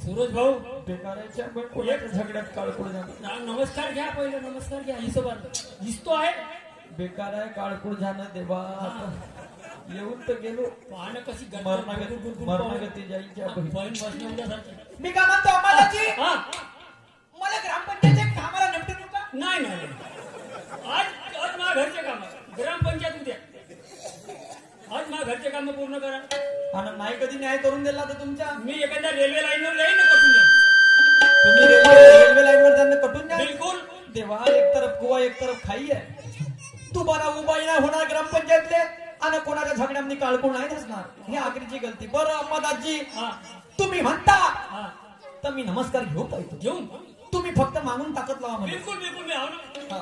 सूरज भाऊ बेकाराच्या कोणाच्या झगड्यात काळकुळ जाणं. नमस्कार घ्या, पहिलं नमस्कार घ्या. हिशोबात दिसतो आहे बेकार आहे काळकुळ जाणं देवा. येऊन तर गेलो पाहणं कशी मरणागती जायच्या बहीण बसण्यासारखी. मी का म्हणतो अंबादाजी, मला ग्रामपंचायत कामाला निपटून येऊ का? नाही नाही, आज आज माझ्या घरचे काम ग्रामपंचायत उद्या. आज माझ्या घरचे काम पूर्ण करा. आणि नाही कधी न्याय करून दिला तर तुमच्या. मी एखाद्या रेल्वे लाईनवर जाईन ना कटून द्या. तुम्ही रेल्वे लाईनवर त्यांना कटून द्या. बिलकुल. देवा एक तरफ कुवा एक तरफ खाई आहे. तुम्हाला उभा नाही होणार ग्रामपंचायतले आणि कोणाच्या झगड्यांनी काळकुळ नाही नसणार. ही आखरीची गलती. बरं अंबादासजी, तुम्ही म्हणता तर मी नमस्कार घेऊ पाहिजे. घेऊन तुम्ही फक्त मागून ताकद लावा. बिलकुल बिलकुल मी आहो ना.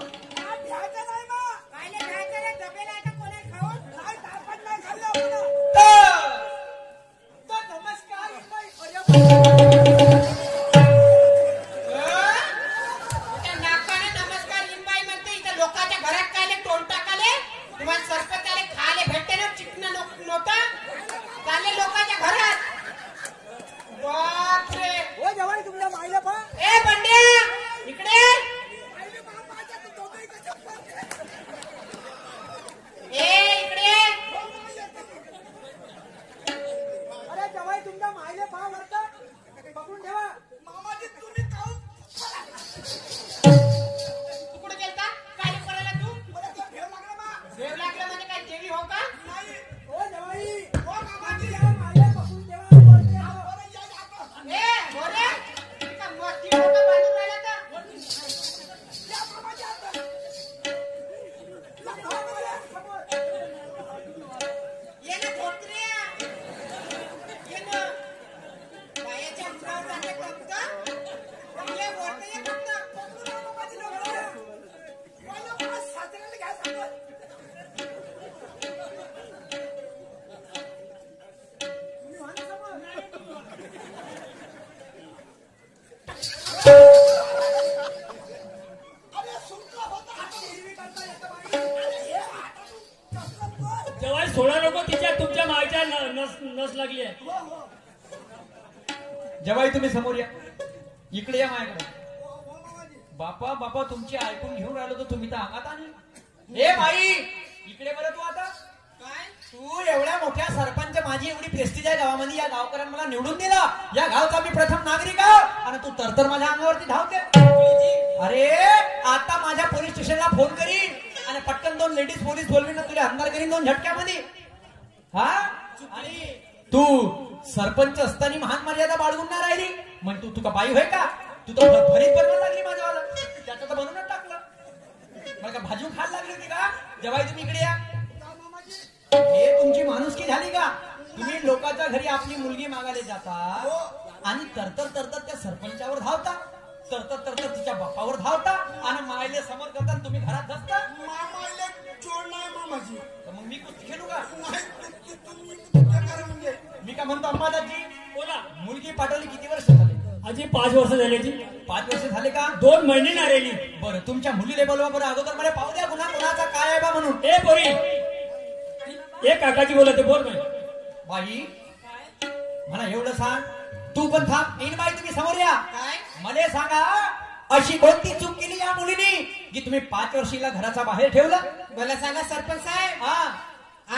जेव्हा 16 लोक तिच्या तुमच्या मायच्या नस लागली आहे. जेव्हा तुम्ही समोर या, इकडे या माझ्याकडे. बापा बापा तुमची ऐकून घेऊन राहिलो तर तुम्ही तर अंगात आणि. हे बाई इकडे बरं. तू आता काय, तू एवढ्या मोठ्या सरपंच, माझी एवढी प्रेस्टिज आहे गावामध्ये, या गावकऱ्यांनी मला निवडून दिला, या गावचा मी प्रथम नागरिक आहे आणि तू तरतर माझ्या अंगावरती धावते. अरे आता माझ्या पोलीस स्टेशनला फोन करीन आणि पटकन 2 लेडीज पोलीस बोलवीन, तुला अंधार करीन 2 झटक्यामध्ये. हा, आणि तू सरपंच असताना महान मर्यादा बाळगून नाही राहिली. मग तू तुका बाई होय का? तू तर भरीत बनवायला लागली माझ्यावाला. त्याचं तर बनवूनच टाकलं. मला का भाजी खायला लागली होती का? जेव्हा तुम्ही इकडे या. हे तुमची माणुसकी झाली का? तुम्ही लोकांच्या घरी आपली मुलगी मागायला जाता आणि तरतर तरतर त्या सरपंचावर धावता, तरतर तरतर तिच्या बापावर धावता आणि मायले समोर करता तुम्ही घरात धसता. जोड नाही मामाजी. मग मी कुस्ती खेळू का? म्हणजे मी का म्हणतो अंबादासजी, बोला. मुलगी पाठवली किती वर्ष झाले? आजी 5 वर्ष झाली. 5 वर्ष झाले का? 2 महिने नाही राहिली. बरं, तुमच्या मुलीला बोलवा बरं, अगोदर मला पाहू द्या गुन्हा कोणाचा काय आहे बा म्हणून. ए पोरी, एक काकाची बोलते, बोल बाई. बाई मला एवढं सांग, तू पण थांब. येईन बाई तुम्ही समोर या. काय मला सांगा, अशी कोणती चूक केली या मुलीने की तुम्ही 5 वर्षीला घराच्या बाहेर ठेवलं? मला सांगा सरपंच साहेब. हा,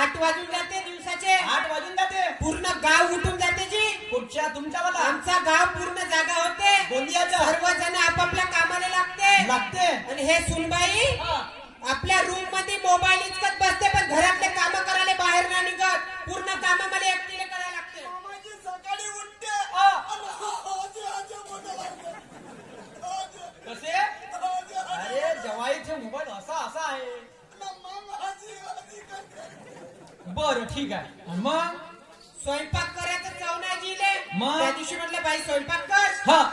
8 वाजून जाते दिवसाचे. 8 वाजून जाते. पूर्ण गाव उठून जाते जी. कुठच्या तुमच्यावाला? आमचा गाव पूर्ण जागा होते. गोंदियाचं. सर्वजण आपापल्या कामाला लागते. आणि हे सुनबाई आपल्या रूम मध्ये मोबाईल इतकत बसते, पण घरातले काम करायला बाहेर नाही निघत. पूर्ण काम मला एकटीने करायला लागते. मामाजी सकाळी उठते. कसे? अरे जवाईचे मोबाईल असा आहे. बरं ठीक आहे. आणि मग स्वयंपाक करायचं चव नाही जिले. मग? त्या दिवशी म्हटलं बाई स्वयंपाक कर. हा,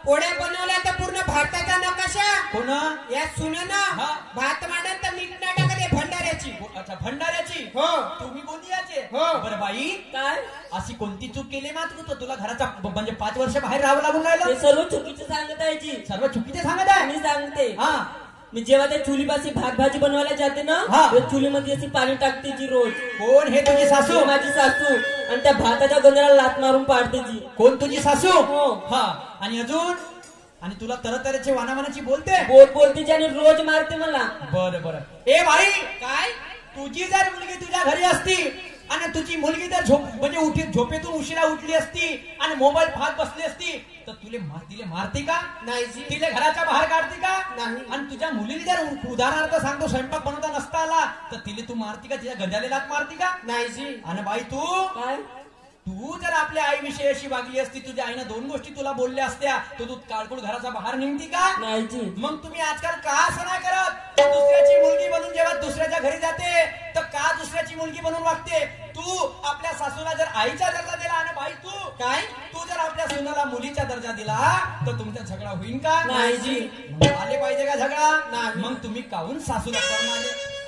पोळ्या बनवल्या तर पूर्ण भारताचा नकाशा. कोण? या सुनेनं हा. भात मांडत तर मीठ नाही टाकत भंडाऱ्याची. अच्छा, भंडाऱ्याची. हो. तुम्ही गोंदियाचे. हो. बरं बाई, काय अशी कोणती चूक केली ना तू तुला घराचा म्हणजे 5 वर्ष बाहेर राहावं लागून ते राहिलं? सर्व चुकीचे सांगत आहे जी. सर्व चुकीचे सांगत आहे. मी सांगते. हा, मी जेव्हा त्या चुलीपाशी भाजी बनवायला जाते ना, हा. त्या चुलीमध्ये अशी पाणी टाकते जी रोज. कोण? हे तुझी सासू? माझी सासू. आणि त्या भाताच्या गंजराला लात मारून पाडते जी. कोण तुझी सासू? हो. हा. आणि अजून? आणि तुला तरतऱ्याचे वानावानाची बोलते? बोलते जी आणि रोज मारते मला. बरं बरं. ए बाई, काय तुझी जर मुलगी तुझ्या घरी असती आणि तुझी मुलगी जर म्हणजे झोपेतून उशिरा उठली असती आणि मोबाईल पाहत बसली असती तर तिले मारते का? नाही जी. तिले घराच्या बाहेर काढते का? नाही. आणि तुझ्या मुलीला जर उदाहरणार्थ सांगतो स्वयंपाक बनवता नसता आला तर तिले तू मारती का? तिच्या गंजाले लात मारती का? नाही जी. आणि बाई तू काय जर आपल्या आईविषयी अशी वागली असती, तुझ्या आईनं 2 गोष्टी तुला बोलल्या असत्या तर तू काळकुळ घराच्या बाहेर निघती का? नाही जी. मग तुम्ही आजकाल का असं नाही करत? दुसऱ्याची मुलगी बनून जेव्हा दुसऱ्याच्या घरी जाते तर का दुसऱ्याची मुलगी बनून वागते? तू आपल्या सासूला जर आईचा दर्जा दिला आणि बाई तू जर आपल्या सुनाला मुलीचा दर्जा दिला तर तुमचा झगडा होईल का? नाही जी. मग आले पाहिजे का झगडा? नाही. मग तुम्ही काहून सासूला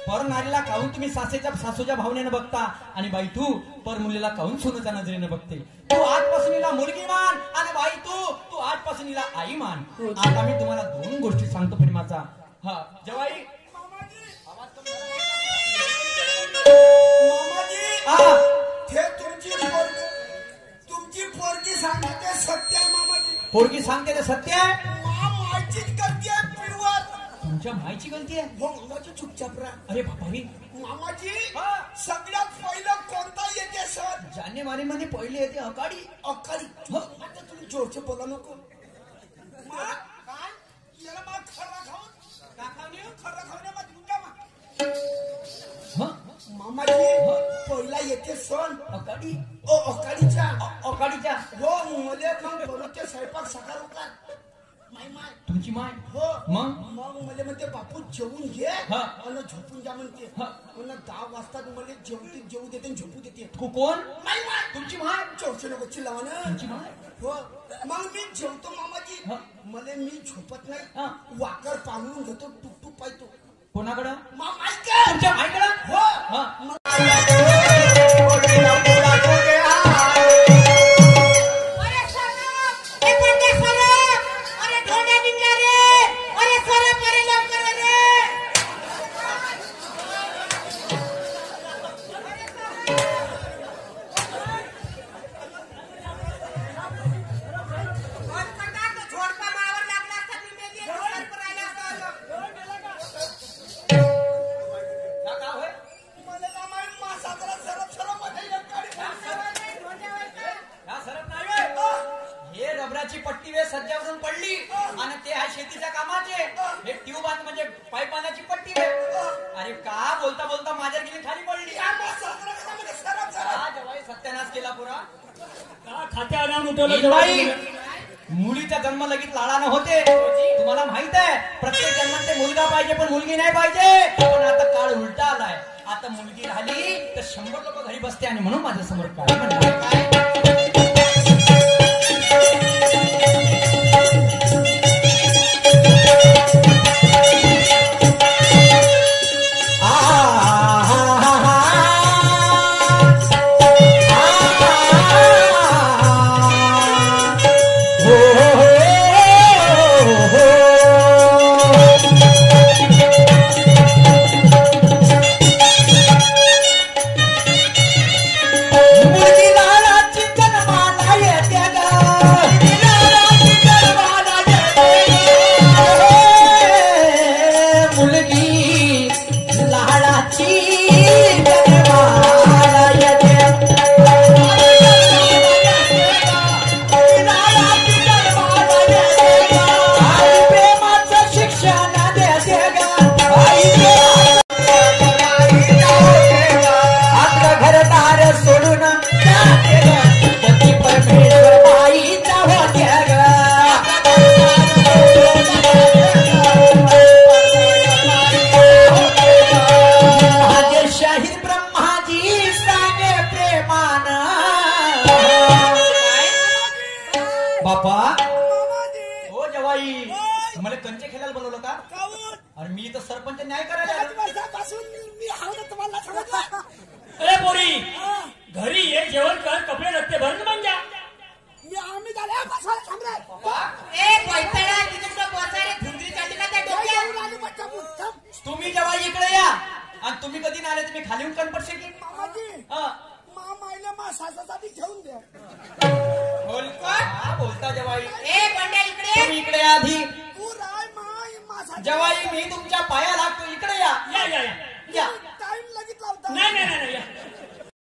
परनारीला काहून तुम्ही सासूच्या भावनेनं बघता आणि बाई तू पर मुलीला काहून सुनाच्या नजरेनं बघते? तू आजपासून हिला मुलगी मान आणि बाई तू आजपासून हिला आई मान. आता मी तुम्हाला 2 गोष्टी सांगतो प्रेमाचा. हा जवाई मामाजी हा हे तुमची पोरगी सांगते सत्य आहे मामाजी. पोरगी सांगते ते सत्य आहे? मामाचीच गलती आहे पिवर. तुमच्या मायची गलती आहे? हो मामाजी चुपचाप राहा. अरे बापारी, मामाजी हा. सगळ्यात पहिलं कोणता येते सर? जानेवारी मध्ये पहिले येते अकाडी. अकाली. आता तुम्ही जोरचे बोला नको. काय याला मग खरं खाऊन खरं खाऊन मग तुमच्या मामाजी पहिला येते सण अकाडी. अकालीच्या. अकाडीच्या. हो मला मग बरोबर स्वयंपाक सकाळ होता. माय तुमची माय? हो मग मग मला म्हणते बापू जेवून घे हा. आणि झोपून जा म्हणते. मला 10 वाजता मला जेवू देते आणि झोपू देते. कोण? माय तुमची माय? चौशे नको चिल्लावा ना. तुमची माय? हो मग मी जेवतो मामाजी. हा. मला मी झोपत हा. नाही. वाकर पांघरून घेतो टुकटुक पाहतो. कोणाकडं? मामाईकडे. तुमच्या मायकडं? हो हा. अरे सर हे पडदे सर अरे ढोंड्या निघला रे अरे सर अरे लवकर रे झोडपा मावर लागला असता मी मेली सर पर आला असता. का का होय? मला ना माहित मासाकडे सरप मध्ये हा सरत नाही होय? हे रबराची पट्टी वे सज्जावरून पडली आणि ते आहे शेतीच्या कामाचे. हे ट्यूब आणि म्हणजे पाईप पाण्याची पट्टी वे. अरे का बोलता बोलता माझ्या गेली खाली पडली. हा जवाई सत्यानाश केला पुरा. का खात्या आणून उठवलं बाई, जेव्हा मुलीचा जन्म लगेच लाडानं होते. तुम्हाला माहित आहे प्रत्येक जन्मात ते मुलगा पाहिजे पण मुलगी नाही पाहिजे. पण आता काळ उलटा आलाय. आता मुलगी राहिली तर 100 लोक घरी बसते आणि म्हणून माझ्या समोर काय म्हणतात? बापा हो जवाई, मला कंचे खेळायला बोलवलं का? अरे मी तर सरपंच न्याय करायला आलो. अरे पोरी घरी ये जेवण कर कपडे रस्ते भरून म्हणजे ए पैठणा तिकडे बसायला धुंदरी चालली का त्या डोक्यात. तुम्ही जवाई इकडे या. आणि तुम्ही कधी नाही आले तुम्ही खाली उठून पडशे की? हा. सासासाठी ठेवून द्या. हा बोलता जवाई. ए बंड्या इकडे तुम्ही इकडे या आधी. तू राय मा जवाई मी तुमच्या पाया लागतो, इकडे या. या या या या. टाइम लगेच लावता. नाही